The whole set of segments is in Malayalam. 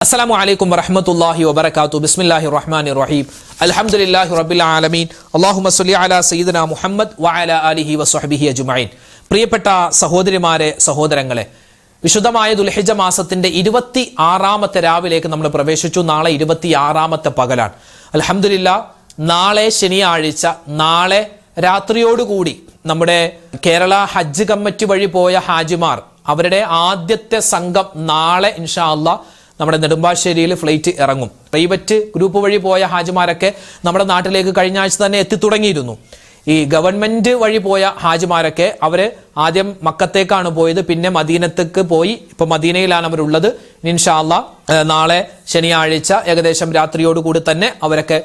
السلام عليكم ورحمة الله وبركاته بسم الله الرحمن الرحيم الحمد لله رب العالمين اللهم صل على سيدنا محمد وعلى آله وصحبه أجمعين പ്രിയപ്പെട്ട സഹോദരിമാരെ സഹോദരങ്ങളെ വിശുദ്ധമായ ദുൽഹിജ്ജ മാസത്തിന്റെ 26ാമത്തെ രാവിലേക്ക് നമ്മൾ പ്രവേശിച്ചു. നാളെ 26ാമത്തെ പകലാണ്. അൽഹംദുലില്ലാഹ് നാളെ ശനിയാഴ്ച നാളെ രാത്രിയോടുകൂടി നമ്മുടെ കേരള ഹജ്ജ് കമ്മിറ്റി വഴി പോയ ഹാജിമാർ അവരുടെ ആദ്യത്തെ സംഘം നാളെ ഇൻഷാ അല്ലാഹ് നമ്മുടെ നെടുമ്പാശ്ശേരിയിൽ ഫ്ലൈറ്റ് ഇറങ്ങും. പ്രൈവറ്റ് ഗ്രൂപ്പ് വഴി പോയ ഹാജിമാരൊക്കെ നമ്മുടെ നാട്ടിലേക്ക് കഴിഞ്ഞ ആഴ്ച തന്നെ എത്തിത്തുടങ്ങിയിരുന്നു. ഈ ഗവൺമെന്റ് വഴി പോയ ഹാജിമാരൊക്കെ അവര് ആദ്യം മക്കത്തേക്കാണ് പോയത്, പിന്നെ മദീനത്തേക്ക് പോയി. ഇപ്പൊ മദീനയിലാണ് അവരുള്ളത്. ഇൻഷാ അല്ലാഹ് നാളെ ശനിയാഴ്ച ഏകദേശം രാത്രിയോടുകൂടി തന്നെ അവരൊക്കെ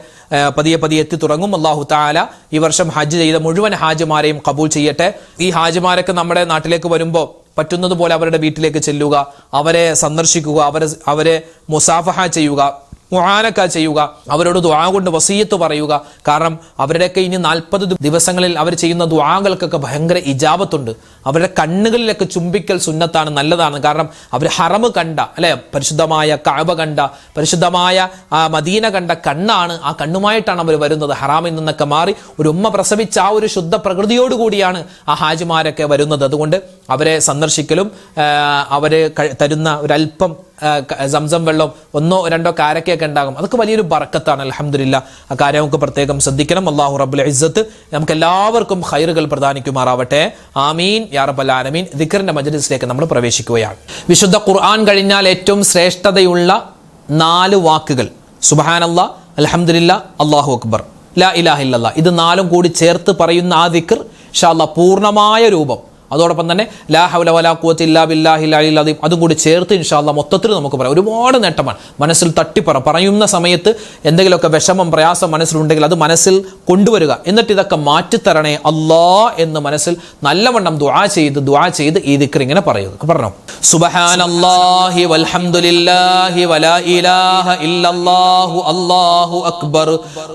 പതിയെ പതിയെ എത്തി തുടങ്ങും. അല്ലാഹു തആല ഈ വർഷം ഹജ്ജ് ചെയ്ത മുഴുവൻ ഹാജിമാരെയും കബൂൽ ചെയ്യട്ടെ. ഈ ഹാജിമാരൊക്കെ നമ്മുടെ നാട്ടിലേക്ക് വരുമ്പോൾ പറ്റുന്നത് പോലെ അവരുടെ വീട്ടിലേക്ക് ചെല്ലുക, അവരെ സന്ദർശിക്കുക, അവരെ മുസാഫഹ ചെയ്യുക, മുആനക ചെയ്യുക, അവരോട് ദുആ കൊണ്ട് വസിയത്ത് പറയുക. കാരണം അവരുടെയൊക്കെ ഇനി 40 ദിവസങ്ങളിൽ അവർ ചെയ്യുന്ന ദുആകൾക്കൊക്കെ ഭയങ്കര ഇജാബത്തുണ്ട്. അവരുടെ കണ്ണുകളിലൊക്കെ ചുംബിക്കൽ സുന്നത്താണ്, നല്ലതാണ്. കാരണം അവർ ഹറം കണ്ട, അല്ലെ, പരിശുദ്ധമായ കഅബ കണ്ട, പരിശുദ്ധമായ മദീന കണ്ട കണ്ണാണ്. ആ കണ്ണുമായിട്ടാണ് അവർ വരുന്നത്. ഹറാമിൽ നിന്നൊക്കെ മാറി ഒരു ഉമ്മ പ്രസവിച്ച ആ ഒരു ശുദ്ധ പ്രകൃതിയോടുകൂടിയാണ് ആ ഹാജിമാരൊക്കെ വരുന്നത്. അതുകൊണ്ട് അവരെ സന്ദർശിക്കലും അവര് തരുന്ന ഒരല്പം സംസം വെള്ളം, 1-2 കാരക്കയൊക്കെ ഉണ്ടാകും. അതൊക്കെ വലിയൊരു ബറക്കത്താണ്. അൽഹംദുലില്ലാഹ് ആ കാര്യം നമുക്ക് പ്രത്യേകം ശ്രദ്ധിക്കണം. അല്ലാഹു റബ്ബുൽ ഇസ്സത്ത് നമുക്ക് എല്ലാവർക്കും ഖൈറുകൾ പ്രദാനിക്കുമാറാവട്ടെ. ആമീൻ യാ റബ്ബൽ ആലമീൻ. ദിക്റിന്റെ മജ്ലിസിലേക്ക് നമ്മൾ പ്രവേശിക്കുകയാണ്. വിശുദ്ധ ഖുർആൻ കഴിഞ്ഞാൽ ഏറ്റവും ശ്രേഷ്ഠതയുള്ള 4 വാക്കുകൾ സുബ്ഹാനല്ലാഹ്, അൽഹംദുലില്ലാഹ്, അല്ലാഹു അക്ബർ, ലാ ഇലാഹ ഇല്ലല്ലാഹ്. ഇത് 4ഉം കൂടി ചേർത്ത് പറയുന്ന ആ ദിക്ർ ഇൻഷാ അല്ലാഹ് പൂർണ്ണമായ രൂപം, അതോടൊപ്പം തന്നെ ലാ ഹൗല വലാ ഖുവത ഇല്ലാ ബില്ലാഹിൽ അലിയിൽ അദീം അതും കൂടി ചേർത്ത് ഇൻഷാ അല്ലാഹ് മൊത്തത്തിൽ നമുക്ക് പറയാം. ഒരുപാട് നേട്ടമാണ്. മനസ്സിൽ പറയുന്ന സമയത്ത് എന്തെങ്കിലുമൊക്കെ വിഷമം പ്രയാസം മനസ്സിലുണ്ടെങ്കിൽ അത് മനസ്സിൽ കൊണ്ടുവരിക. എന്നിട്ട് ഇതൊക്കെ മാറ്റിത്തരണേ അല്ലാ എന്ന് മനസ്സിൽ നല്ലവണ്ണം ദുആ ചെയ്ത് ഈ ദിക്ർ ഇങ്ങനെ പറയുക. പറഞ്ഞോ, സുബ്ഹാനല്ലാഹി വൽഹംദുലില്ലാഹി വലാ ഇലാഹ ഇല്ലല്ലാഹു അല്ലാഹു അക്ബർ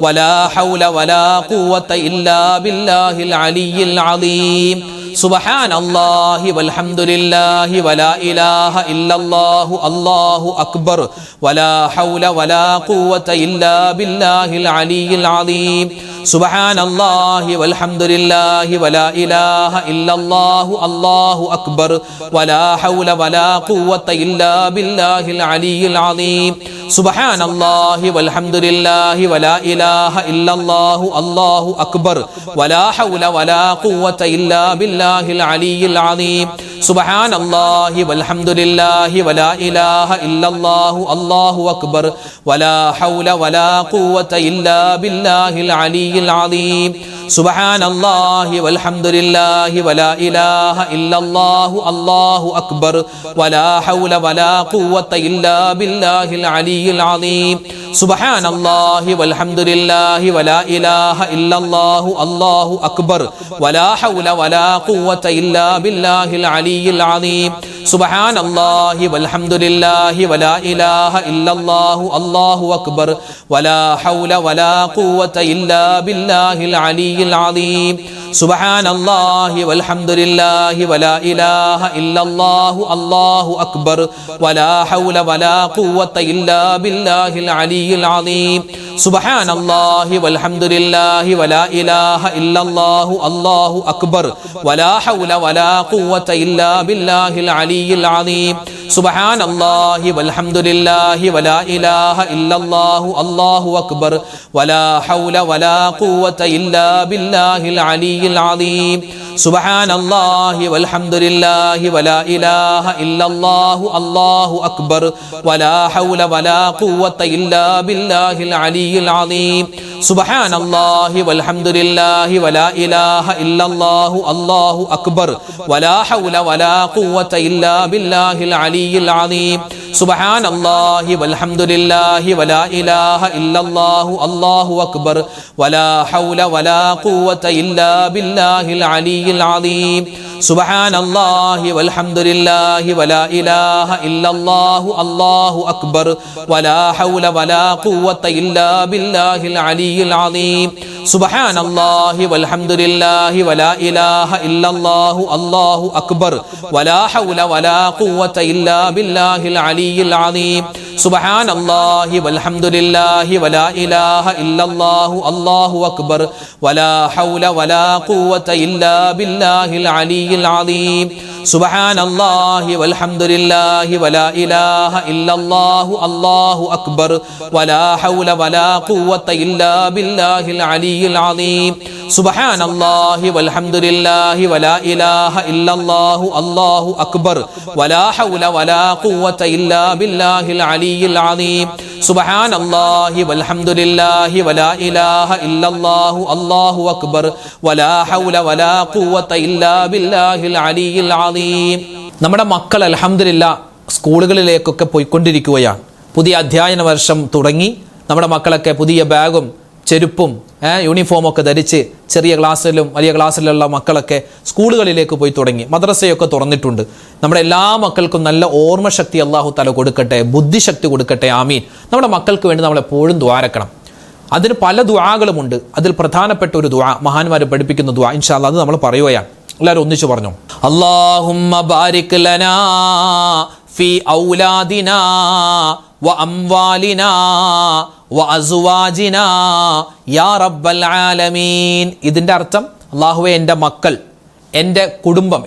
വലാ ഹൗല വലാ ഖുവത ഇല്ലാ ബില്ലാഹിൽ അലിയിൽ അദീം. സുബ്ഹാനല്ലാഹി വൽഹംദുലില്ലാഹി വലാ ഇലാഹ ഇല്ലല്ലാഹു അല്ലാഹു അക്ബർ വലാ ഹൗല വലാ ഖുവത ഇല്ലാ ബില്ലാഹിൽ അലിയിൽ അദീം. സുബ്ഹാനല്ലാഹി വൽഹംദുലില്ലാഹി വലാ ഇലാഹ ഇല്ലല്ലാഹു അല്ലാഹു അക്ബർ വലാ ഹൗല വലാ ഖുവത ഇല്ലാ ബില്ലാഹിൽ അലിയിൽ അദീം. സുബ്ഹാനല്ലാഹി വൽഹംദുലില്ലാഹി വലാ ഇലാഹ ഇല്ലല്ലാഹു അല്ലാഹു അക്ബർ വലാ ഹൗല വലാ ഖുവത ഇല്ലാ ബില്ലാഹിൽ അലിയിൽ അദീം. സുബ്ഹാനല്ലാഹി വൽഹംദുലില്ലാഹി വലാ ഇലാഹ ഇല്ലല്ലാഹു അല്ലാഹു അക്ബർ വലാ ഹൗല വലാ ഖുവത ഇല്ലാ ബില്ലാഹിൽ അലിയിൽ അദീം. സുബ്ഹാനല്ലാഹി വൽഹംദുലില്ലാഹി വലാ ഇലാഹ ഇല്ലല്ലാഹു അല്ലാഹു അക്ബർ വലാ ഹൗല വലാ ഖുവത ഇല്ലാ ബില്ലാഹിൽ അലിയിൽ അദീം. സുബ്ഹാനല്ലാഹി വൽഹംദുലില്ലാഹി വലാ ഇലാഹ ഇല്ലല്ലാഹു അല്ലാഹു അക്ബർ വലാ ഹൗല വലാ ഖുവത ഇല്ലാ ബില്ലാഹിൽ അലിയിൽ അദീം. സുബ്ഹാനല്ലാഹി വൽഹംദുലില്ലാഹി വലാ ഇലാഹ ഇല്ലല്ലാഹു അല്ലാഹു അക്ബർ വലാ ഹൗല വലാ ഖുവത ഇല്ലാ ബില്ലാഹിൽ അലിയിൽ അദീം. സുബ്ഹാനല്ലാഹി വൽഹംദുലില്ലാഹി വലാ ഇലാഹ ഇല്ലല്ലാഹു അല്ലാഹു അക്ബർ വലാ ഹൗല വലാ ഖുവത ഇല്ലാ ബില്ലാഹിൽ അലിയിൽ അദീം. സുബ്ഹാനല്ലാഹി വൽഹംദുലില്ലാഹി വലാ ഇലാഹ ഇല്ലല്ലാഹു അല്ലാഹു അക്ബർ വലാ ഹൗല വലാ ഖുവത ഇല്ലാ ബില്ലാഹിൽ അലിയിൽ അദീം. സുബ്ഹാനല്ലാഹി വൽഹംദുലില്ലാഹി വലാ ഇലാഹ ഇല്ലല്ലാഹു അല്ലാഹു അക്ബർ വലാ ഹൗല വലാ ഖുവത ഇല്ലാ ബില്ലാഹിൽ അലിയിൽ അദീം. സുബ്ഹാനല്ലാഹി വൽഹംദുലില്ലാഹി വലാ ഇലാഹ ഇല്ലല്ലാഹു അല്ലാഹു അക്ബർ വലാ ഹൗല വലാ ഖുവത ഇല്ലാ ബില്ലാഹിൽ അലിയിൽ അദീം. സുബ്ഹാനല്ലാഹി വൽഹംദുലില്ലാഹി വലാ ഇലാഹ ഇല്ലല്ലാഹു അല്ലാഹു അക്ബർ വലാ ഹൗല വലാ ഖുവത ഇല്ലാ ബില്ലാഹിൽ അലിയിൽ അദീം. സുബ്ഹാനല്ലാഹി വൽഹംദുലില്ലാഹി വലാ ഇലാഹ ഇല്ലല്ലാഹു അല്ലാഹു അക്ബർ വലാ ഹൗല വലാ ഖുവത ഇല്ലാ ബില്ലാഹിൽ അലിയിൽ അദീം. സുബ്ഹാനല്ലാഹി വൽഹംദുലില്ലാഹി വലാ ഇലാഹ ഇല്ലല്ലാഹു അല്ലാഹു അക്ബർ വലാ ഹൗല വലാ ഖുവത ഇല്ലാ ബില്ലാഹിൽ അലിയിൽ അദീം. സുബ്ഹാനല്ലാഹി വൽഹംദുലില്ലാഹി വലാ ഇലാഹ ഇല്ലല്ലാഹു അല്ലാഹു അക്ബർ വലാ ഹൗല വലാ ഖുവത ഇല്ലാ ബില്ലാഹിൽ അലിയിൽ അദീം. സുബ്ഹാനല്ലാഹി വൽഹംദുലില്ലാഹി വലാ ഇലാഹ ഇല്ലല്ലാഹു അല്ലാഹു അക്ബർ വലാ ഹൗല വലാ ഖുവത ഇല്ലാ ബില്ലാഹിൽ അലിയിൽ അലീം സുബ്ഹാനല്ലാഹി വൽഹംദുലില്ലാഹി വലാ ഇലാഹ ഇല്ലല്ലാഹു അല്ലാഹു അക്ബർ വലാ ഹൗല വലാ ഖുവത ഇല്ലാ ബില്ലാഹിൽ അലിയിൽ അലീം സുബ്ഹാനല്ലാഹി വൽഹംദുലില്ലാഹി വലാ ഇലാഹ ഇല്ലല്ലാഹു അല്ലാഹു അക്ബർ വലാ ഹൗല വലാ ഖുവത ഇല്ലാ ബില്ലാഹിൽ അലിയിൽ അലീം സുബ്ഹാനല്ലാഹി വൽഹംദുലില്ലാഹി വലാ ഇലാഹ ഇല്ലല്ലാഹു അല്ലാഹു അക്ബർ വലാ ഹൗല വലാ ഖുവത ഇല്ലാ ബില്ലാഹിൽ അലിയിൽ അലീം. നമ്മുടെ മക്കൾ അൽഹംദുലില്ലാ സ്കൂളുകളിലേക്കൊക്കെ പോയിക്കൊണ്ടിരിക്കുകയാണ്. പുതിയ അധ്യയന വർഷം തുടങ്ങി. നമ്മുടെ മക്കളൊക്കെ പുതിയ ബാഗും ചെരുപ്പും യൂണിഫോമൊക്കെ ധരിച്ച് ചെറിയ ക്ലാസ്സിലും വലിയ ക്ലാസ്സിലുള്ള മക്കളൊക്കെ സ്കൂളുകളിലേക്ക് പോയി തുടങ്ങി. മദ്രസയൊക്കെ തുറന്നിട്ടുണ്ട്. നമ്മുടെ എല്ലാ മക്കൾക്കും നല്ല ഓർമ്മശക്തി അല്ലാഹു തആല കൊടുക്കട്ടെ, ബുദ്ധിശക്തി കൊടുക്കട്ടെ. ആമീൻ. നമ്മുടെ മക്കൾക്ക് വേണ്ടി നമ്മൾ എപ്പോഴും ദുആരക്കണം. അതിന് പല ദുആകളുമുണ്ട്. അതിൽ പ്രധാനപ്പെട്ട ഒരു ദുആ മഹാന്മാർ പഠിപ്പിക്കുന്ന ദുആ, ഇൻഷാ അല്ലാഹ് അത് നമ്മൾ പറയുകയാണ്. എല്ലാവരും ഒന്നിച്ചു പറഞ്ഞു. അല്ലാഹുമ്മ ബാരിക് ലനാ ഫീ ഔലാദിനാ വ അംവാലിനാ വ അസ്വാജിനാ യാ റബ്ബൽ ആലമീൻ. ഇതിൻ്റെ അർത്ഥം, അല്ലാഹുവേ എൻ്റെ മക്കൾ, എൻ്റെ കുടുംബം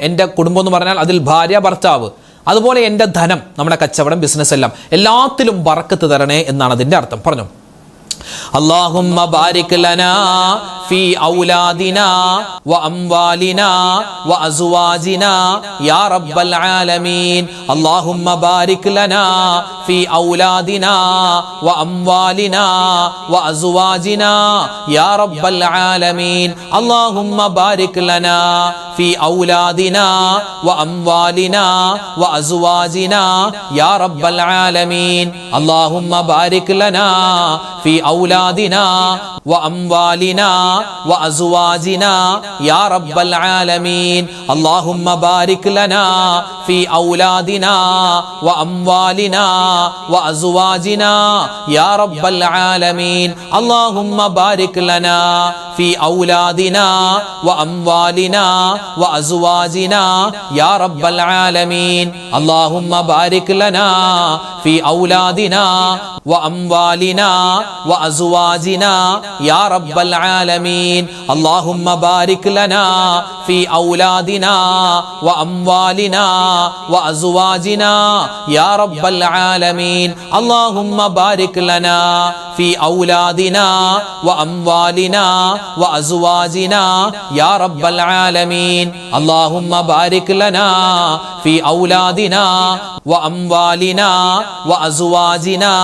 എന്ന് പറഞ്ഞാൽ അതിൽ ഭാര്യ ഭർത്താവ്, അതുപോലെ എൻ്റെ ധനം, നമ്മുടെ കച്ചവടം, ബിസിനസ് എല്ലാം, എല്ലാത്തിലും ബറക്കത്ത് തരണേ എന്നാണ് അതിൻ്റെ അർത്ഥം. പറഞ്ഞു. اللهم بارك لنا في أولادنا وأموالنا وأزواجنا يا رب العالمين. اللهم بارك لنا في أولادنا وأموالنا وأزواجنا يا رب العالمين. اللهم بارك لنا في أولادنا وأموالنا وأزواجنا يا رب العالمين. اللهم بارك لنا في أولادنا وأموالنا وأزواجنا يا رب العالمين. اللهم بارك لنا في أولادنا وأموالنا وأزواجنا يا رب العالمين. اللهم بارك لنا في أولادنا وأموالنا وأزواجنا يا رب العالمين. اللهم بارك لنا في أولادنا وأموالنا وأزواجنا يا رب العالمين. اللهم بارك لنا في أولادنا وأموالنا وأزواجنا يا رب العالمين. اللهم بارك لنا في أولادنا وأموالنا وأزواجنا يا رب العالمين. اللهم بارك لنا في أولادنا وأموالنا وأزواجنا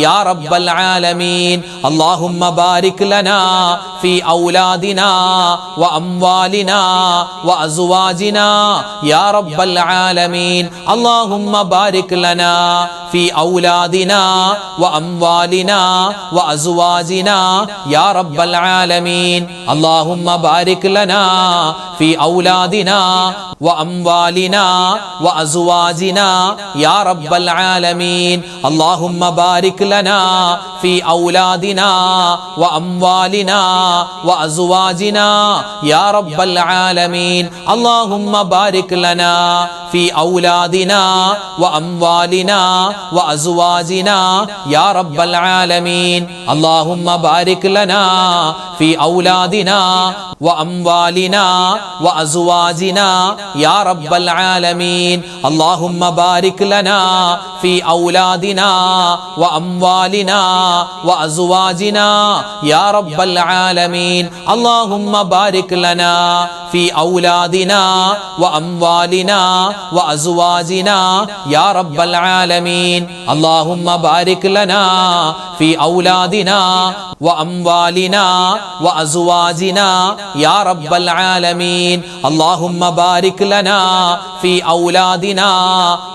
يا رب العالمين. اللهم بارك لنا في أولادنا وأموالنا وأزواجنا يا رب العالمين. اللهم بارك لنا في أولادنا وأموالنا وأزواجنا يا رب العالمين. اللهم بارك لنا في أولادنا وأموالنا وأزواجنا يا رب العالمين. اللهم بارك لنا في أولادنا وأموالنا وأزواجنا يا رب العالمين. اللهم بارك لنا في أولادنا وأموالنا وأزواجنا يا رب العالمين. اللهم بارك لنا في أولادنا وأموالنا وأزواجنا يا رب العالمين. اللهم بارك لنا في أولادنا وأموالنا وأزواجنا يا رب العالمين. اللهم بارك لنا في أولادنا وأموالنا وأزواجنا يا رب العالمين. اللهم بارك لنا في أولادنا وأموالنا وأزواجنا يا رب العالمين. اللهم بارك لنا في أولادنا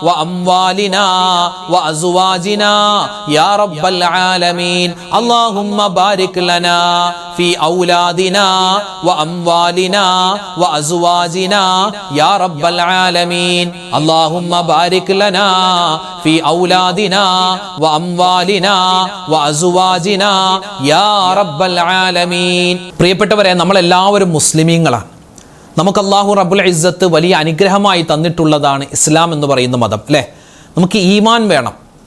وأموالنا وأزواجنا يا رب العالمين. اللهم بارك لنا في أولادنا وأموالنا وأزواجنا يا رب العالمين. اللهم بارك لنا في أولادنا وأموالنا وأزواجنا يا رب العالمين. പ്രിയപ്പെട്ടവരെ, നമ്മളെല്ലാവരും മുസ്ലിമീങ്ങളാണ്. നമുക്ക് അല്ലാഹു റബ്ബുൽ ഇസ്സത്ത് വലിയ അനുഗ്രഹമായി തന്നിട്ടുള്ളതാണ് ഇസ്ലാം എന്ന് പറയുന്ന മതം, അല്ലേ? നമുക്ക് ഈമാൻ വേണം.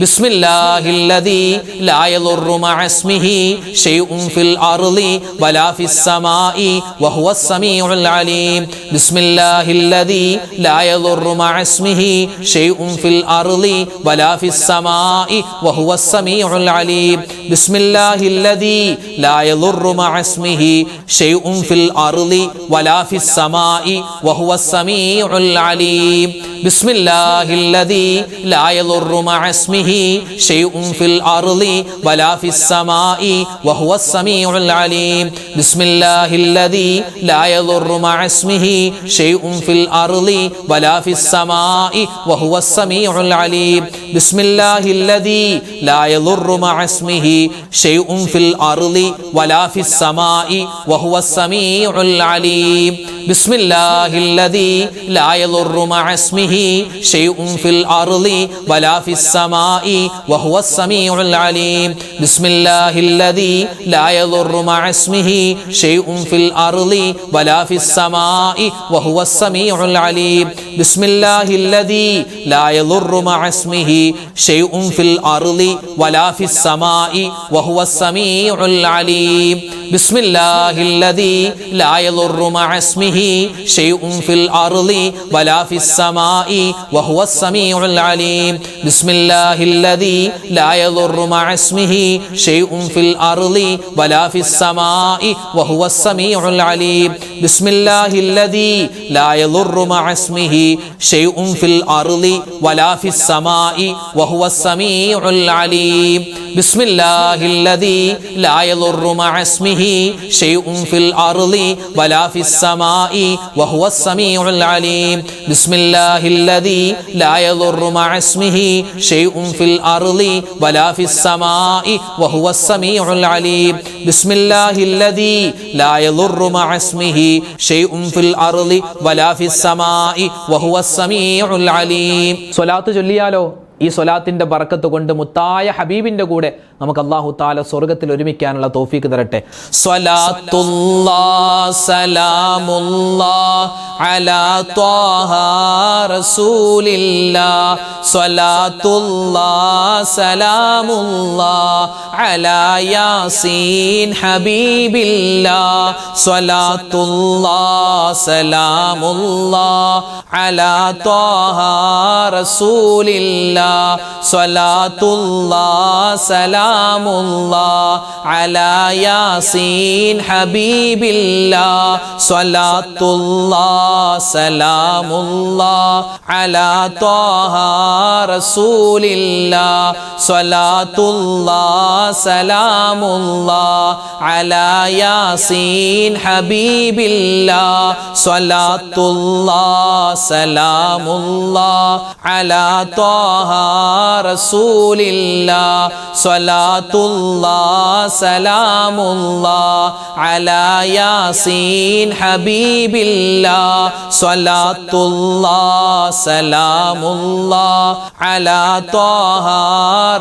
ബിസ്മില്ലാഹില്ലദീ ലാ യദുറു മഅസ്മിഹി ഷൈഉൻ ഫിൽ അർളി വലാ ഫിസ് സമാഇ വഹുവസ് സമീഉൽ അലീം. ബിസ്മില്ലാഹില്ലദീ ലാ യദുറു മഅസ്മിഹി ഷൈഉൻ ഫിൽ അർളി വലാ ഫിസ് സമാഇ വഹുവസ് സമീഉൽ അലീം. ബിസ്മില്ലാഹില്ലദീ ലാ യദുറു മഅസ്മിഹി ഷൈഉൻ ഫിൽ അർളി വലാ ഫിസ് സമാഇ വഹുവസ് സമീഉൽ അലീം. ബിസ്മില്ലാഹില്ലദീ ലാ യദുറു മഅസ്മിഹി ഷൈഉൻ ഫിൽ അർളി വലാ ഫിസ് സമാഇ വഹുവസ് സമീഉൽ അലീം. ബിസ്മില്ലാഹില്ലദീ ലാ യദുറു മഅസ്മിഹി ഷൈഉൻ ഫിൽ അർളി വലാ ഫിസ് സമാഇ വഹുവസ് സമീഉൽ അലീം. ബിസ്മില്ലാഹില്ലദീ ലാ യദുറു മഅസ്മിഹി ഷൈഉൻ ഫിൽ അർളി വലാ ഫിസ് സമാഇ വഹുവസ് സമീഉൽ അലീം. ബിസ്മില്ലാഹില്ലദീ ലാ യദുറു മഅസ്മിഹി ഷൈഉൻ ഫിൽ അർളി വലാ ഫിസ് സമാഇ വഹുവസ് സമീഉൽ അലീം. ബിസ്മില്ലാഹില്ലദീ ലാ യദുറു മഅസ്മിഹി ഷൈഉൻ ഫിൽ അർളി വലാ ഫിസ് സമാഇ വഹുവസ് സമീഉൽ അലീം. ബിസ്മില്ലാഹില്ലദീ ലാ യദുറു മഅസ്മിഹി ഷൈഉൻ ഫിൽ അർളി വലാ ഫിസ് സമാഇ വഹുവസ് സമീഉൽ അലീം. ബിസ്മില്ലാഹില്ലദീ ലാ യദുറു മഅസ്മിഹി ഷൈഉൻ ഫിൽ അർളി വലാ ഫിസ് സമാഇ വഹുവസ് സമീഉൽ അലീം. ബിസ്മില്ലാഹില്ലദീ ലാ യദുറു മഅസ്മിഹി ഷൈഉൻ ഫിൽ അർളി വലാ ഫിസ് സമാഇ വഹുവസ് സമീഉൽ അലീം. ബിസ്മില്ലാഹില്ലദീ ലാ യദുറു മഅസ്മിഹി ഷൈഉൻ ഫിൽ അർളി വലാ ഫിസ് സമാഇ വഹുവസ് സമീഉൽ അലീം. ബിസ്മില്ലാഹില്ലദീ ലാ യദുറു മഅസ്മിഹി ഷൈഉൻ ഫിൽ അർളി വലാ ഫിസ് സമാഇ വഹുവസ് സമീഉൽ അലീം. ബിസ്മില്ലാഹില്ലദീ ലാ യദുറു മഅസ്മിഹി ഷൈഉൻ ഫിൽ അർളി വലാ ഫിസ് സമാഇ വഹുവസ് സമീഉൽ അലീം. ബിസ്മില്ലാഹില്ലദീ ലാ യദുറു മഅസ്മിഹി ഷൈഉൻ ഫിൽ അർളി വലാ ഫിസ് സമാഇ വഹുവസ് സമീഉൽ അലീം. സ്വലാത്ത് ചൊല്ലിയാലോ? ഈ സ്വലാത്തിന്റെ ബർക്കത്ത് കൊണ്ട് മുത്തായ ഹബീബിന്റെ കൂടെ നമുക്ക് അല്ലാഹു തആല സ്വർഗ്ഗത്തിൽ ഒരുമിക്കാനുള്ള തൗഫീക്ക് തരട്ടെ. സ്വലാത്തുല്ലാഹ് സലാമുല്ലാഹ് അലാ ത്വാഹ റസൂലില്ലാഹ്. സ്വലാത്തുല്ലാഹ് സലാമുല്ലാഹ് അലാ യാസീൻ ഹബീബില്ലാഹ്. സ്വലാത്തുല്ലാഹ് സലാമുല്ലാഹ് അലാ ത്വാഹ റസൂലില്ലാഹ്. സ്വലാത്തുല്ലാഹ് സലാമുല്ലാഹ് അലാ യാസീൻ ഹബീബില്ലാഹ്. സ്വലാത്തുല്ലാഹ് സലാമുല്ലാഹ് അലാ ത്വാഹ റസൂലില്ലാഹ്. സ്വലാത്തുല്ലാഹ് സലാമുല്ലാഹ് അലാ യാസീൻ ഹബീബില്ലാഹ്. സ്വലാത്തുല്ലാഹ് സലാമുല്ലാഹ് അലാ ത്വാഹ റസൂലില്ലാഹ്. സ്വലാത്തുല്ലാഹ് സലാമുല്ലാഹ് അലാ യാസീൻ ഹബീബില്ലാഹ്. സ്വലാത്തുല്ലാഹ് സലാമുല്ലാഹ് അലാ ത്വാഹ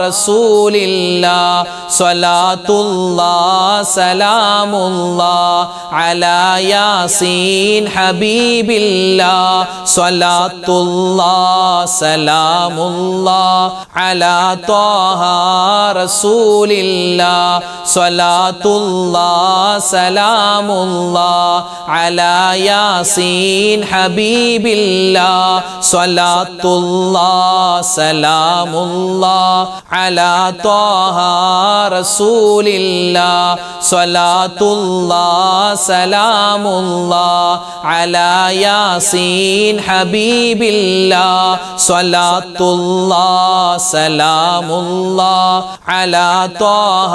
റസൂലില്ലാഹ്. സ്വലാത്തുല്ലാഹ് സലാമുല്ലാഹ് അലാ യാസീൻ ഹബീബില്ലാഹ്. സ്വലാത്തുല്ലാഹ് സലാമുല്ലാഹ് അലാ ത്വാഹ റസൂലില്ലാഹ്. സ്വലാത്തുല്ലാഹ് സലാമുല്ലാഹ് അലാ യാസീൻ ഹബീബില്ലാഹ്. സ്വലാത്തുല്ലാഹ് സലാമുല്ലാഹ് അലാ ത്വാഹ റസൂലില്ലാഹ്. സ്വലാത്തുല്ലാഹ് സലാമുല്ലാഹ് അലാ യാസീൻ ഹബീബില്ലാഹ്. സ്വലാത്തുല്ലാഹ് സലാമുല്ലാഹ് അലാ ത്വാഹ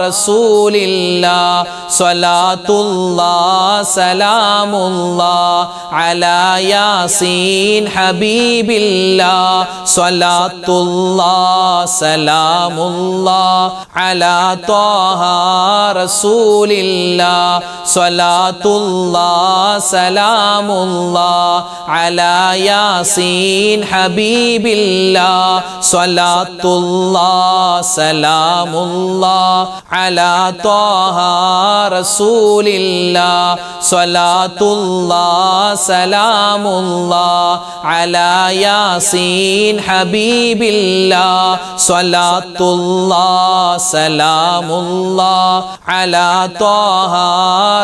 റസൂലില്ലാഹ്. സ്വലാത്തുല്ലാഹ് സലാമുല്ലാഹ് അലാ യാസീൻ ഹബീബില്ലാഹ്. സ്വലാത്തുല്ലാഹ് സലാമുല്ലാഹ് അലാ ത്വാഹ റസൂലില്ലാഹ്. സ്വലാത്തുല്ലാഹ് സലാമുല്ലാഹ് അലാ യാസീൻ ഹബീബില്ലാഹ്. സ്വലാത്തുല്ലാഹ് സലാമുല്ലാഹ് അലാ ത്വാഹ റസൂലില്ലാഹ് സ്വലാത്തുല്ലാഹ് സലാമുല്ലാഹ് അലാ യാസീൻ ഹബീബില്ലാഹ് സ്വലാത്തുല്ലാഹ് സലാമുല്ലാഹ് അലാ ത്വാഹ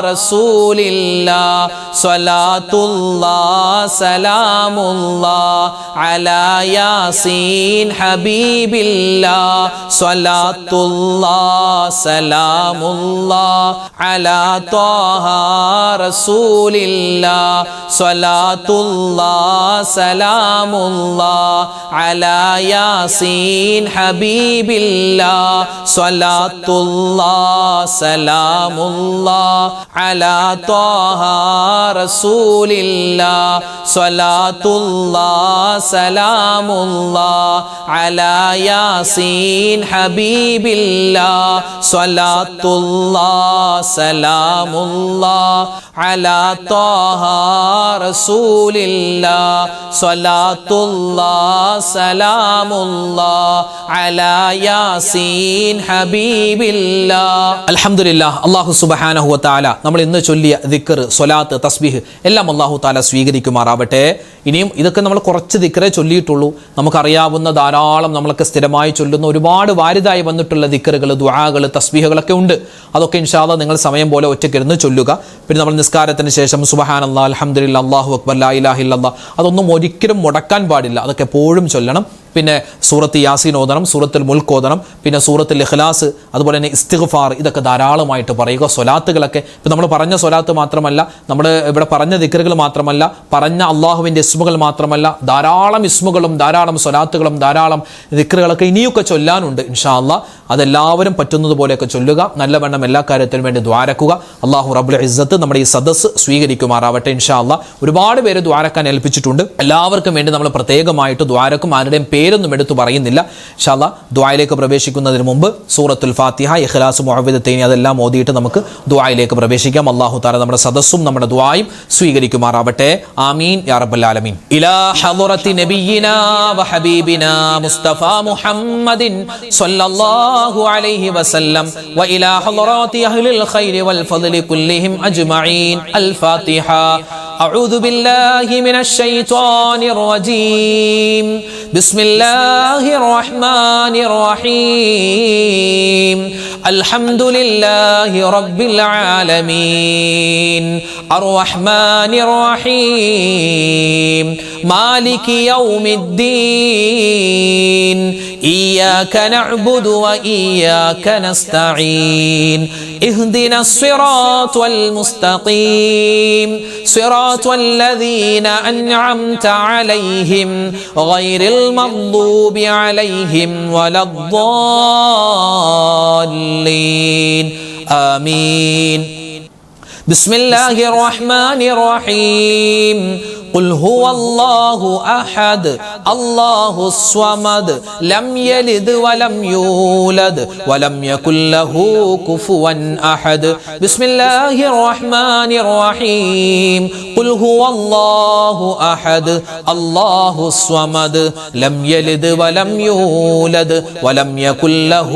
റസൂലില്ലാഹ് സ്വലാത്തുല്ലാഹ് സലാമുല്ലാഹ് അലാ യാസീൻ ഹബീബില്ലാഹ് സ്വലാത്തുല്ലാഹ് സലാമുല്ലാഹ് അലാ ത്വാഹ റസൂലില്ലാഹ് സ്വലാത്തുല്ലാഹ് സലാമുല്ലാഹ് അലാ യാസീൻ ഹബീബില്ലാഹ് സ്വലാത്തുല്ലാഹ് സലാമുല്ലാഹ് അലാ ത്വാഹ റസൂലില്ലാഹ് സ്വലാത്തുല്ലാഹ് സലാമുല്ലാഹ് അലാ യാസീൻ ഹബീബില്ലാഹ് സ്വലാത്തുല്ലാഹ് സലാമുല്ലാഹ് അലാ ത്വാഹ റസൂലില്ലാഹ് സ്വലാത്തുല്ലാഹ് സലാമുല്ലാഹ് അലാ യാസീൻ ഹബീബില്ലാഹ്. അൽഹംദുലില്ലാഹ്. അല്ലാഹു സുബ്ഹാനഹു വ തആല നമ്മൾ ഇന്ന് ചൊല്ലിയ ദിക്ർ, സ്വലാത്ത്, തസ്ബീഹ് എല്ലാം അല്ലാഹു തആല സ്വീകരിക്കുമാറാവട്ടെ. ഇനിയും ഇതൊക്കെ നമ്മൾ കുറച്ച് ദിക്റേ ചൊല്ലിയിട്ടുള്ളൂ. നമുക്കറിയാവുന്ന ധാരാളം നമ്മളൊക്കെ സ്ഥിരമായി ചൊല്ലുന്ന ഒരുപാട് വാരിതായി വന്നിട്ടുള്ള ദിക്റുകൾ, ദുആകൾ, തസ്ബീഹുകളൊക്കെ ഉണ്ട്. അതൊക്കെ ഇൻഷാ അല്ലാഹ് നിങ്ങൾ സമയം പോലെ ഒറ്റയ്ക്കിരുന്ന് ചൊല്ലുക. പിന്നെ നമ്മൾ നിസ്കാരത്തിന് ശേഷം സുബ്ഹാനല്ലാഹ്, അൽഹംദുലില്ലാഹ്, അല്ലാഹു അക്ബർ, ലാ ഇലാഹ ഇല്ലല്ലാഹ് അതൊന്നും ഒരിക്കലും മുടക്കാൻ പാടില്ല. അതൊക്കെ എപ്പോഴും ചൊല്ലണം. പിന്നെ സൂറത്ത് യാസീൻ ഓതണം, സൂറത്തുൽ മുൽക്ക് ഓതണം, പിന്നെ സൂറത്തുൽ ഇഖ്ലാസ്, അതുപോലെ തന്നെ ഇസ്തിഗ്ഫാർ, ഇതൊക്കെ ധാരാളമായിട്ട് പറയുക. സ്വലാത്തുകളൊക്കെ ഇപ്പം നമ്മൾ പറഞ്ഞ സ്വലാത്ത് മാത്രമല്ല, നമ്മൾ ഇവിടെ പറഞ്ഞ ദിക്റുകൾ മാത്രമല്ല, പറഞ്ഞ അള്ളാഹുവിൻ്റെ ഇസ്മുകൾ മാത്രമല്ല, ധാരാളം ഇസ്മുകളും ധാരാളം സ്വലാത്തുകളും ധാരാളം ദിക്റുകളൊക്കെ ഇനിയൊക്കെ ചൊല്ലാനുണ്ട്. ഇൻഷാ അല്ലാഹ് അതെല്ലാവരും പറ്റുന്നത് പോലെയൊക്കെ ചൊല്ലുക. നല്ലവണ്ണം എല്ലാ കാര്യത്തിനും വേണ്ടി ദ്വാരക്കുക. അള്ളാഹു റബ്ബുൽ ഇസ്സത്ത് നമ്മുടെ ഈ സദസ്സ് സ്വീകരിക്കുമാറാവട്ടെ. ഇൻഷാ അല്ലാഹ് ഒരുപാട് പേര് ദ്വാരക്കാൻ ഏൽപ്പിച്ചിട്ടുണ്ട്. എല്ലാവർക്കും വേണ്ടി നമ്മൾ പ്രത്യേകമായിട്ട് ദ്വാരക്കും. ആരുടെയും പേരൊന്നും എടുത്തു പറയുന്നില്ല. ഇൻഷാ അല്ലാഹ് ദുആയിലേക്ക് പ്രവേശിക്കുന്നതിന് മുമ്പ് സൂറത്തുൽ ഫാത്തിഹ, ഇഖ്ലാസ്, മുഅവ്വിദത്തൈൻ അതെല്ലാം ഓതിയിട്ട് നമുക്ക് ദുആയിലേക്ക് പ്രവേശിക്കാം. അല്ലാഹു തആല നമ്മുടെ സദസ്സും നമ്മുടെ ദുആയും സ്വീകരിക്കുമാറാവട്ടെ. ആമീൻ യാ റബ്ബൽ ആലമീൻ. ഇലാ ഹളറത്തി നബിയിനാ വ ഹബീബിനാ മുസ്തഫ മുഹമ്മദിൻ സ്വല്ലല്ലാഹു അലൈഹി വസല്ലം വ ഇലാ ഹളറാത്തി അഹ്ലിൽ ഖൈരി വൽ ഫദ്ലി കുല്ലിഹിം അജ്മഈൻ. അൽ ഫാത്തിഹ. أعوذ بالله من الشيطان الرجيم. بسم الله الرحمن الرحيم. الحمد لله رب العالمين الرحمن الرحيم مالك يوم الدين إياك نعبد وإياك نستعين اهدنا الصراط المستقيم صراط الذين أنعمت عليهم غير المغضوب عليهم ولا الضالين آمين. بسم الله الرحمن الرحيم. قل هو الله أحد الله الصمد لم يلد ولم يولد ولم يكن له كفوا أحد. بسم الله الرحمن الرحيم. قل هو الله أحد الله الصمد لم يلد ولم يولد ولم يكن له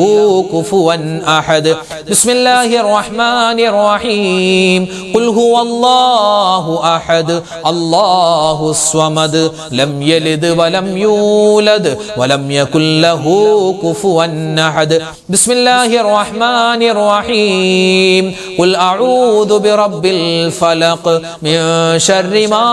كفوا أحد. بسم الله الرحمن الرحيم. قل هو الله أحد الله الصمد لم يلد ولم يولد ولم يكن له كفوا أحد. بسم الله الرحمن الرحيم. قل أعوذ برب الفلق من شر ما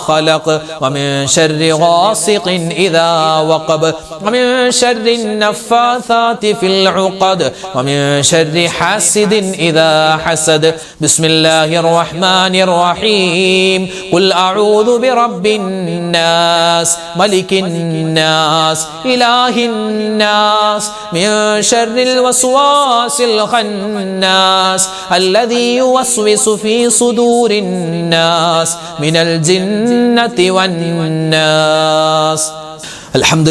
خلق ومن شر غاسق إذا وقب ومن شر النفاثات في العقد ومن شر حاسد إذا حسد. بسم الله الرحمن الرحيم. قل أعوذ برب الناس ملك الناس إله الناس من شر الوسواس الخناس الذي يوسوس في صدور الناس من الجنة والناس. الحمد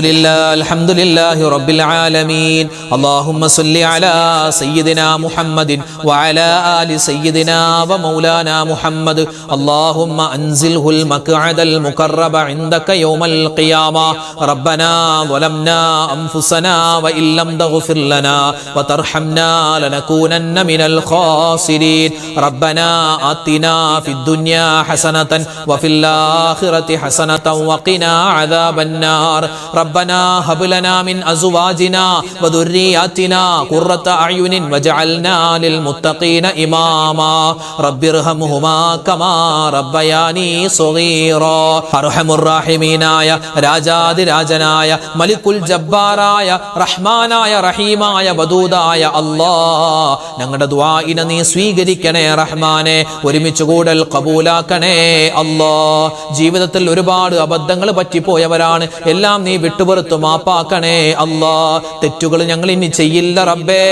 لله رب العالمين اللهم صل على سيدنا محمد وعلى آل سيدنا ومولانا محمد اللهم أنزله المقعد المقرب عندك يوم القيامة ربنا ظلمنا أنفسنا وإن لم تغفر لنا وترحمنا لنكونن من الخاسرين ربنا آتنا في الدنيا حسنة وفي الآخرة حسنة وقنا عذاب النار ربنا هب لنا من أزواجنا وذرياتنا قرة أعين واجعلنا للمتقين إماما رب ارحمهما كما ربياني صغيرا أرحم الراحمين ആയ രാജാതിരാജനായ മലിക്കുൽ ജബ്ബാറായ റഹ്മാനായ റഹീമായ വദൂദായ അല്ലാഹ് ഞങ്ങളുടെ ദുആഇനെ നീ സ്വീകരിക്കണേ റഹ്മാനെ ഒരുമിച്ച് കൂടൽ ഖബൂലാക്കണേ അല്ലാഹ് ജീവിതത്തിൽ ഒരുപാട് അബദ്ധങ്ങൾ പറ്റിപ്പോയവരാണ് എല്ലാം നീ വിട്ടുപുറത്തു മാപ്പാക്കണേ അല്ലാഹ് തെറ്റുകൾ ഞങ്ങൾ ഇനി ചെയ്യില്ല റബ്ബേ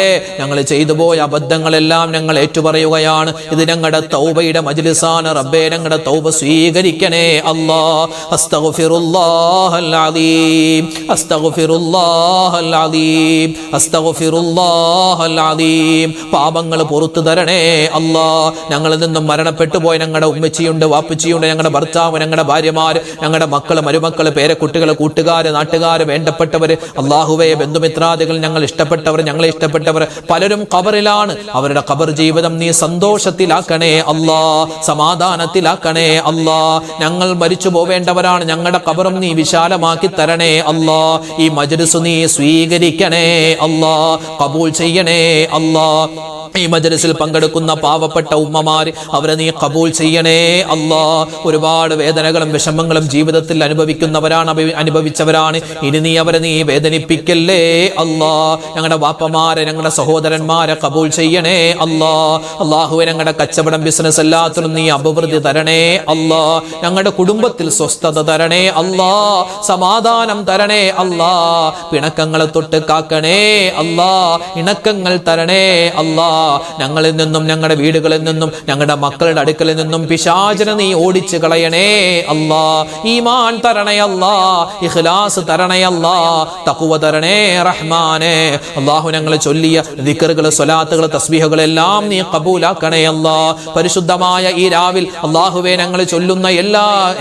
ഞങ്ങൾ ചെയ്തു പോയ അബദ്ധങ്ങളെല്ലാം ഞങ്ങൾ ഏറ്റുപറയുകയാണ് ഇത് ഞങ്ങളുടെ തൗബയുടെ മജ്ലിസാണ് റബ്ബേ ഞങ്ങളുടെ തൗബ സ്വീകരിക്കണേ അല്ലാഹ് അസ്തഗ്ഫിറുല്ലാഹൽ അലീം അസ്തഗ്ഫിറുല്ലാഹൽ അലീം അസ്തഗ്ഫിറുല്ലാഹൽ അലീം പാപങ്ങൾ പുറത്തു തരണേ അല്ലാഹ് ഞങ്ങളിൽ നിന്നും മരണപ്പെട്ടു പോയ ഞങ്ങളുടെ ഉമ്മച്ചിയുണ്ട് വാപ്പച്ചിയുണ്ട് ഞങ്ങളുടെ ഭർത്താവ് ഞങ്ങളുടെ ഭാര്യമാര് ഞങ്ങളുടെ മക്കള് മരുമക്കള് പേരക്കുട്ടികള് കൂട്ടുകാര് നാട്ടുകാര് വേണ്ടപ്പെട്ടവര് അല്ലാഹുവേ ബന്ധുമിത്രാദികൾ ഞങ്ങൾ ഇഷ്ടപ്പെട്ടവർ ഞങ്ങളെ ഇഷ്ടപ്പെട്ടവർ പലരും ഖബറിലാണ് അവരുടെ ഖബർ ജീവിതം നീ സന്തോഷത്തിലാക്കണേ അല്ലാഹ് സമാധാനത്തിലാക്കണേ അല്ലാഹ് ഞങ്ങൾ മരിച്ചു പോവേണ്ടവരാണ് ഞങ്ങളുടെ ഖബറും നീ വിശാലമാക്കി തരണേ അല്ലാഹ് ഈ മജ്ലിസ് നീ സ്വീകരിക്കണേ അല്ലാഹ് ഖബൂൽ ചെയ്യണേ അല്ലാഹ് ഈ മജ്ലിസിൽ പങ്കെടുക്കുന്ന പാവപ്പെട്ട ഉമ്മമാര് അവരെ നീ ഖബൂൽ ചെയ്യണേ അല്ലാഹ് ഒരുപാട് വേദനകളും വിഷമങ്ങളും ജീവിതത്തിൽ അനുഭവിച്ചവരാണ് ഇനി നീ അവരെ നീ വേദനിപ്പിക്കല്ലേ അല്ലാഹ് ഞങ്ങളുടെ വാപ്പമാരെ ഞങ്ങളുടെ സഹോദരന്മാരെ ഖബൂൽ ചെയ്യണേ അല്ലാഹ് അല്ലാഹുവേ ഞങ്ങളുടെ കച്ചവടം ബിസിനസ് എല്ലാത്തിനും നീ അഭിവൃദ്ധി തരണേ അല്ലാഹ് ഞങ്ങളുടെ കുടുംബത്തിൽ സ്വസ്ഥത തരണേ അല്ലാഹ് സമാധാനം തരണേ അല്ലാഹ് പിണക്കങ്ങളെ തൊട്ട് കാക്കണേ അല്ലാഹ് ഇണക്കങ്ങൾ തരണേ അല്ലാഹ് ഞങ്ങളിൽ നിന്നും ഞങ്ങളുടെ വീടുകളിൽ നിന്നും ഞങ്ങളുടെ മക്കളുടെ അടുക്കലിൽ നിന്നും പിശാചിനെ നീ ഓടിച്ചു കളയണേ അല്ലാഹ് ഈമാൻ തരണേ അല്ലാഹ് ഇഖ്ലാസ് തരണേ അല്ലാഹ് തഖ്വ തരണേ റഹ്മാനേ അല്ലാഹു ഞങ്ങൾ ചൊല്ലിയ ദിക്റുകൾ സ്വലാത്തുകൾ തസ്ബീഹുകൾ എല്ലാം നീ ഖബൂലാക്കണേ അല്ലാഹ് പരിശുദ്ധമായ ഈ രാവിൽ അല്ലാഹുവേ ഞങ്ങൾ ചൊല്ലുന്ന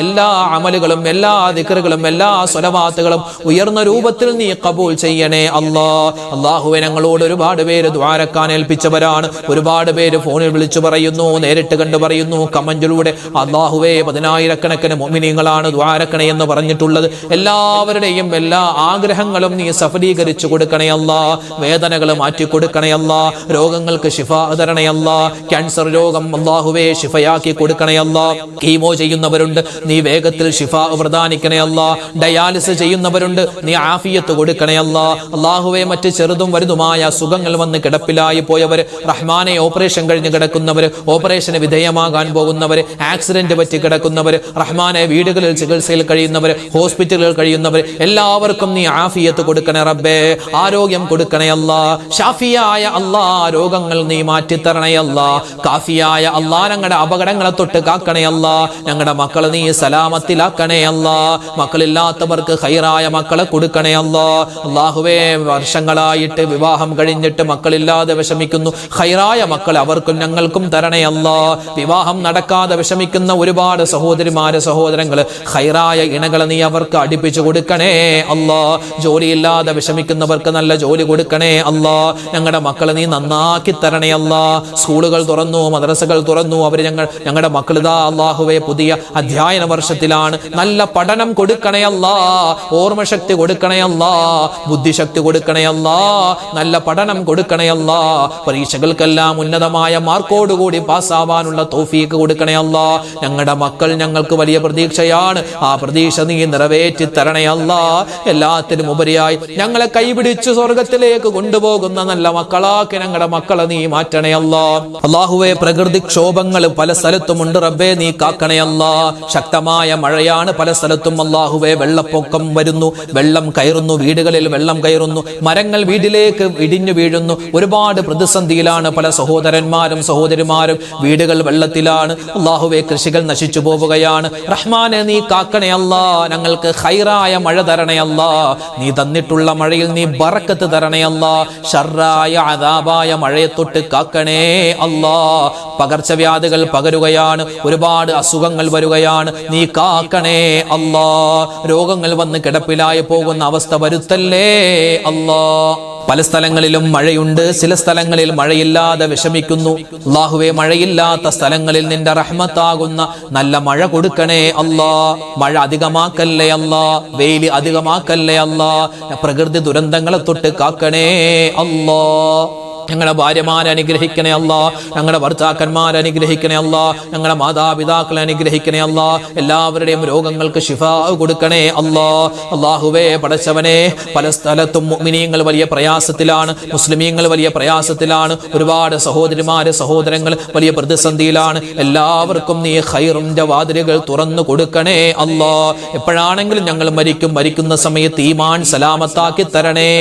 എല്ലാ അമലുകളും എല്ലാ ദിക്റുകളും എല്ലാ സ്വലവാത്തുകളും ഉയർന്ന രൂപത്തിൽ നീ ഖബൂൽ ചെയ്യണേ അല്ലാഹ് അല്ലാഹുവേ ഞങ്ങളോട് ഒരുപാട് പേര് ദുആരക്കാൻ ഏൽപ്പിച്ചവരാണ് ഒരുപാട് പേര് ഫോണിൽ വിളിച്ചു പറയുന്നു നേരിട്ട് കണ്ടു പറയുന്നു കമന്റിലൂടെ അല്ലാഹുവേ 10,000-കണക്കിന് മുഅ്മിനീങ്ങളാണ് ദുആരക്കണേ എന്ന് പറഞ്ഞിട്ടുള്ളത് എല്ലാവരുടെയും എല്ലാ ആഗ്രഹങ്ങളും നീ സഫലീകരിച്ചു കൊടുക്കണേ അല്ലാഹ് വേദനകൾ മാറ്റി കൊടുക്കണേ അല്ലാഹ് രോഗങ്ങൾക്ക് ശിഫാ തരണേ അല്ലാഹ് ക്യാൻസർ രോഗം അല്ലാഹുവേ ശിഫയാക്കി കൊടുക്കണേ അല്ലാഹ് കീമോ ചെയ്യുന്നവരുണ്ട് നീ വേഗത്തിൽ ശിഫാ പ്രദാനിക്കണേ അല്ലാഹ് ഡയാലിസിസ് ചെയ്യുന്നവരുണ്ട് നീ ആഫിയത്ത് കൊടുക്കണേ അല്ലാഹ് അല്ലാഹുവേ മറ്റ് ചെറുതും വലുതുമായ അസുഖങ്ങൾ വന്ന് കിടപ്പിലായി പോയവർ റഹ്മാനെ ഓപ്പറേഷൻ കഴിഞ്ഞ് കിടക്കുന്നവര് ഓപ്പറേഷന് വിധേയമാകാൻ പോകുന്നവര് ആക്സിഡന്റ് പറ്റി കിടക്കുന്നവര് റഹ്മാനെ വീടുകളിൽ ചികിത്സയിൽ കഴിയുന്നവര് ഹോസ്പിറ്റലുകളിൽ കഴിയുന്നവര് എല്ലാവർക്കും നീ ആഫിയത്ത് കൊടുക്കണേ റബ്ബേ ആരോഗ്യം കൊടുക്കണേ അല്ലാഹ് ഷാഫിയായ അല്ലാഹ് രോഗങ്ങൾ നീ മാറ്റിത്തരണേ അല്ലാഹ് കാഫിയായ അല്ലാഹ് ഞങ്ങളുടെ അപകടങ്ങളെ തൊട്ട് കാക്കണേ അല്ലാഹ് ഞങ്ങളുടെ മക്കളെ നീ സലാമത്തിലാക്കണേ അല്ലാഹ് മക്കളില്ലാത്തവർക്ക് ഖൈറായ മക്കളെ കൊടുക്കണേ അല്ലാഹ് അല്ലാഹുവേ വർഷങ്ങളായിട്ട് വിവാഹം കഴിഞ്ഞിട്ട് മക്കളില്ലാതെ വിഷമിക്കുന്നു ഖൈറായ മക്കൾ അവർക്കും ഞങ്ങൾക്കും തരണേ അല്ലാഹ് വിവാഹം നടക്കാതെ വിഷമിക്കുന്ന ഒരുപാട് സഹോദരിമാരെ സഹോദരങ്ങൾ ഖൈറായ ഇണകളെ നീ അവർക്ക് അടുപ്പിച്ചു കൊടുക്കണേ അല്ലാഹ് ജോലിയില്ലാതെ വിഷമിക്കുന്നവർക്ക് നല്ല ജോലി കൊടുക്കണേ അല്ലാഹ് ഞങ്ങളുടെ മക്കളെ നീ നന്നാക്കി തരണേ അല്ലാഹ് സ്കൂളുകൾ തുറന്നു മദ്രസകൾ തുറന്നു അവർ ഞങ്ങളുടെ മക്കളിതാ അല്ലാഹുവേ പുതിയ അധ്യയന വർഷത്തിലാണ് നല്ല പഠനം കൊടുക്കണേ അല്ലാഹ് ഓർമ്മശക്തി കൊടുക്കണേ അല്ലാഹ് ബുദ്ധിശക്തി കൊടുക്കണേ അല്ലാഹ് നല്ല പഠനം കൊടുക്കണേ അല്ലാഹ് പരീക്ഷകൾക്കെല്ലാം ഉന്നതമായ മാർക്കോടുകൂടി പാസ്സാവാനുള്ള തൗഫീഖ് കൊടുക്കണേ അല്ലാഹ് ഞങ്ങളുടെ മക്കൾ ഞങ്ങൾക്ക് വലിയ പ്രതീക്ഷയാണ് ആ പ്രതീക്ഷ നീ നിറവേറ്റി തരണേ അല്ലാഹ് എല്ലാത്തിനും ഉപരിയായി ഞങ്ങളെ കൈപിടിച്ച് സ്വർഗത്തിലേക്ക് കൊണ്ടുപോകുന്ന നല്ല മക്കളാക്കി ഞങ്ങളുടെ മക്കളെ നീ മാറ്റണേ അല്ലാഹ് അല്ലാഹുവേ പ്രകൃതി ക്ഷോഭങ്ങൾ പല സ്ഥലത്തുമുണ്ട് റബ്ബേ നീ കാക്കണേ അല്ലാഹ് ശക്തമായ മഴയാണ് പല സ്ഥലത്തും അല്ലാഹുവേ വെള്ളപ്പൊക്കം വരുന്നു വെള്ളം കയറുന്നു വീടുകളിൽ വെള്ളം കയറുന്നു മരങ്ങൾ വീട്ടിലേക്ക് ഇടിഞ്ഞു വീഴുന്നു ഒരുപാട് പ്രതിസന്ധിയിൽ പ്രതിസന്ധിയിലാണ് പല സഹോദരന്മാരും സഹോദരിമാരും. വീടുകൾ വെള്ളത്തിലാണ്. അല്ലാഹുവേ, കൃഷികൾ നശിച്ചു പോവുകയാണ്. റഹ്മാനെ, നീ കാക്കണേ അല്ലാ. ഞങ്ങൾക്ക് ഖൈറായ മഴ തരണേ അല്ലാ. നീ തന്നിട്ടുള്ള മഴയിൽ നീ ബറക്കത്ത് തരണേ അല്ലാ. ഷർറായ അദാബായ മഴയെ തൊട്ട് കാക്കണേ അല്ലാ. പകർച്ചവ്യാധികൾ പകരുകയാണ്. ഒരുപാട് അസുഖങ്ങൾ വരികയാണ്. നീ കാക്കണേ അല്ലാ. രോഗങ്ങൾ വന്ന് കിടപ്പിലായി പോകുന്ന അവസ്ഥ വരുത്തല്ലേ അല്ലാ. പല സ്ഥലങ്ങളിലും മഴയുണ്ട്, ചില സ്ഥലങ്ങളിൽ മഴയില്ലാതെ വിഷമിക്കുന്നു. അല്ലാഹുവേ, മഴയില്ലാത്ത സ്ഥലങ്ങളിൽ നിന്റെ റഹ്മത്താകുന്ന നല്ല മഴ കൊടുക്കണേ അല്ലാ. മഴ അധികമാക്കല്ലേ അല്ലാ. വെയിൽ അധികമാക്കല്ലേ അല്ലാ. പ്രകൃതി ദുരന്തങ്ങളെ തൊട്ട് കാക്കണേ അല്ലാ. ഞങ്ങളുടെ ഭാര്യമാരെ അനുഗ്രഹിക്കണേ അല്ലാ. ഞങ്ങളുടെ ഭർത്താക്കന്മാരെ അനുഗ്രഹിക്കണേ അല്ലാ. ഞങ്ങളുടെ മാതാപിതാക്കളെ അനുഗ്രഹിക്കണേ അല്ലാ. എല്ലാവരുടെയും രോഗങ്ങൾക്ക് ശിഫാ കൊടുക്കണേ അല്ലാ. അല്ലാഹുവേ, പടച്ചവനെ, പല സ്ഥലത്തും മുഅ്മിനീങ്ങൾ വലിയ പ്രയാസത്തിലാണ്, മുസ്ലിമീങ്ങൾ വലിയ പ്രയാസത്തിലാണ്. ഒരുപാട് സഹോദരിമാര് സഹോദരങ്ങൾ വലിയ പ്രതിസന്ധിയിലാണ്. എല്ലാവർക്കും നീ ഖൈറിന്റെ വാതിലുകൾ തുറന്നു കൊടുക്കണേ അല്ലാ. എപ്പോഴാണെങ്കിലും ഞങ്ങൾ മരിക്കുന്ന സമയത്ത് ഈമാൻ സലാമത്താക്കി തരണേ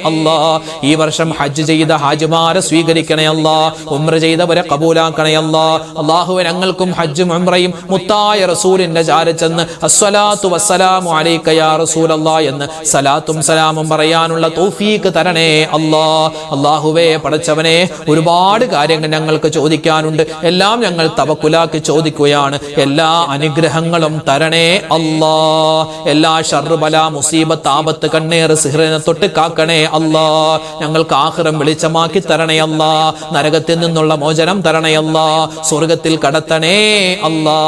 അല്ലാ. ഈ വർഷം ഹജ്ജ് ചെയ്ത ഹാജിമാരെ സ്വീകരിക്കണേ അല്ലാ. ഉംറ ചെയ്തവരെ കബൂലാക്കണേ അല്ലാ. അല്ലാഹുവേ, ഞങ്ങൾക്കും ഹജ്ജും ഉംറയും മുത്തായ റസൂലിന്റെ ചാര ചെന്ന് അസ്സലാത്തു വസ്സലാമു അലൈക യാ റസൂലല്ലാഹ് എന്ന് സലാത്തും സലാമും പറയാനുള്ള തൗഫീഖ് തരണേ അല്ലാ. അല്ലാഹുവേ, പടച്ചവനെ, ഒരുപാട് കാര്യങ്ങൾ ഞങ്ങൾക്ക് ചോദിക്കാനുണ്ട്. എല്ലാം ഞങ്ങൾ തവക്കുലാക്കി ചോദിക്കുകയാണ്. എല്ലാ അനുഗ്രഹങ്ങളും തരണേ അല്ലാ. എല്ലാ ഷർറ് ബല മുസീബത്ത് ആപത്ത് കണ്ണേറ് സിഹ്റിനെ തൊട്ട് കാക്കണേ അല്ലാ. ഞങ്ങൾക്ക് ആഖിറം വെളിച്ചമാക്കി തരണേ അല്ലാ. നരകത്തിൽ നിന്നുള്ള മോചനം തരണേ അല്ലാ. സ്വർഗ്ഗത്തിൽ കടത്തണേ അല്ലാ.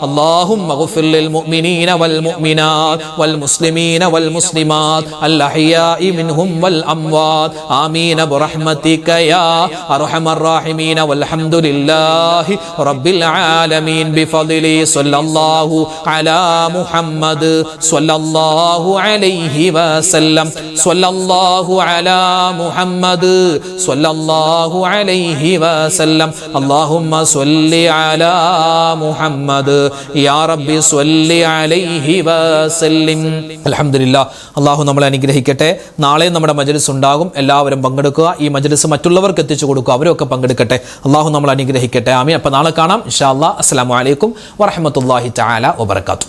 അല്ലാഹുമ്മ ഗ്ഫിർ ലിൽ മുഅ്മിനീന വൽ മുഅ്മിനാത്ത് വൽ മുസ്ലിമീന വൽ മുസ്ലിമാത്ത് അൽ അഹ്യാഇ മിൻഹും വൽ അംവാത് ആമീൻ ബിറഹ്മതിക യാ അർഹമർ റഹീമീൻ വൽഹംദുലില്ലാഹി റബ്ബിൽ ആലമീൻ ബിഫദ്ലി സ്വല്ലല്ലാഹു അലാ മുഹമ്മദ് സ്വല്ലല്ലാഹു അലൈഹി വസല്ലം സ്വല്ലല്ലാഹു അലാ മുഹമ്മദ് സ്വല്ലല്ലാഹു അലൈഹി വസല്ലം. അല്ലാഹുമ്മ സ്വല്ലി അലാ മുഹമ്മദ് യാ റബ്ബി സ്വല്ലി അലൈഹി വസല്ലം. അൽഹംദുലില്ലാഹ്. അല്ലാഹു നമ്മളെ അനുഗ്രഹിക്കട്ടെ. നാളെ നമ്മുടെ മജ്ലിസ് ഉണ്ടാകും. എല്ലാവരും പങ്കെടുക്കുക. ഈ മജ്ലിസ് മറ്റുള്ളവർക്ക് എത്തിച്ചു കൊടുക്കുക. അവരൊക്കെ പങ്കെടുക്കട്ടെ. അല്ലാഹു നമ്മളെ അനുഗ്രഹിക്കട്ടെ. ആമീൻ. അപ്പോൾ നാളെ കാണാം ഇൻഷാ അല്ലാഹ്. അസ്സലാമു അലൈക്കും വറഹ്മത്തുള്ളാഹി തആല വബറകാതുഹു.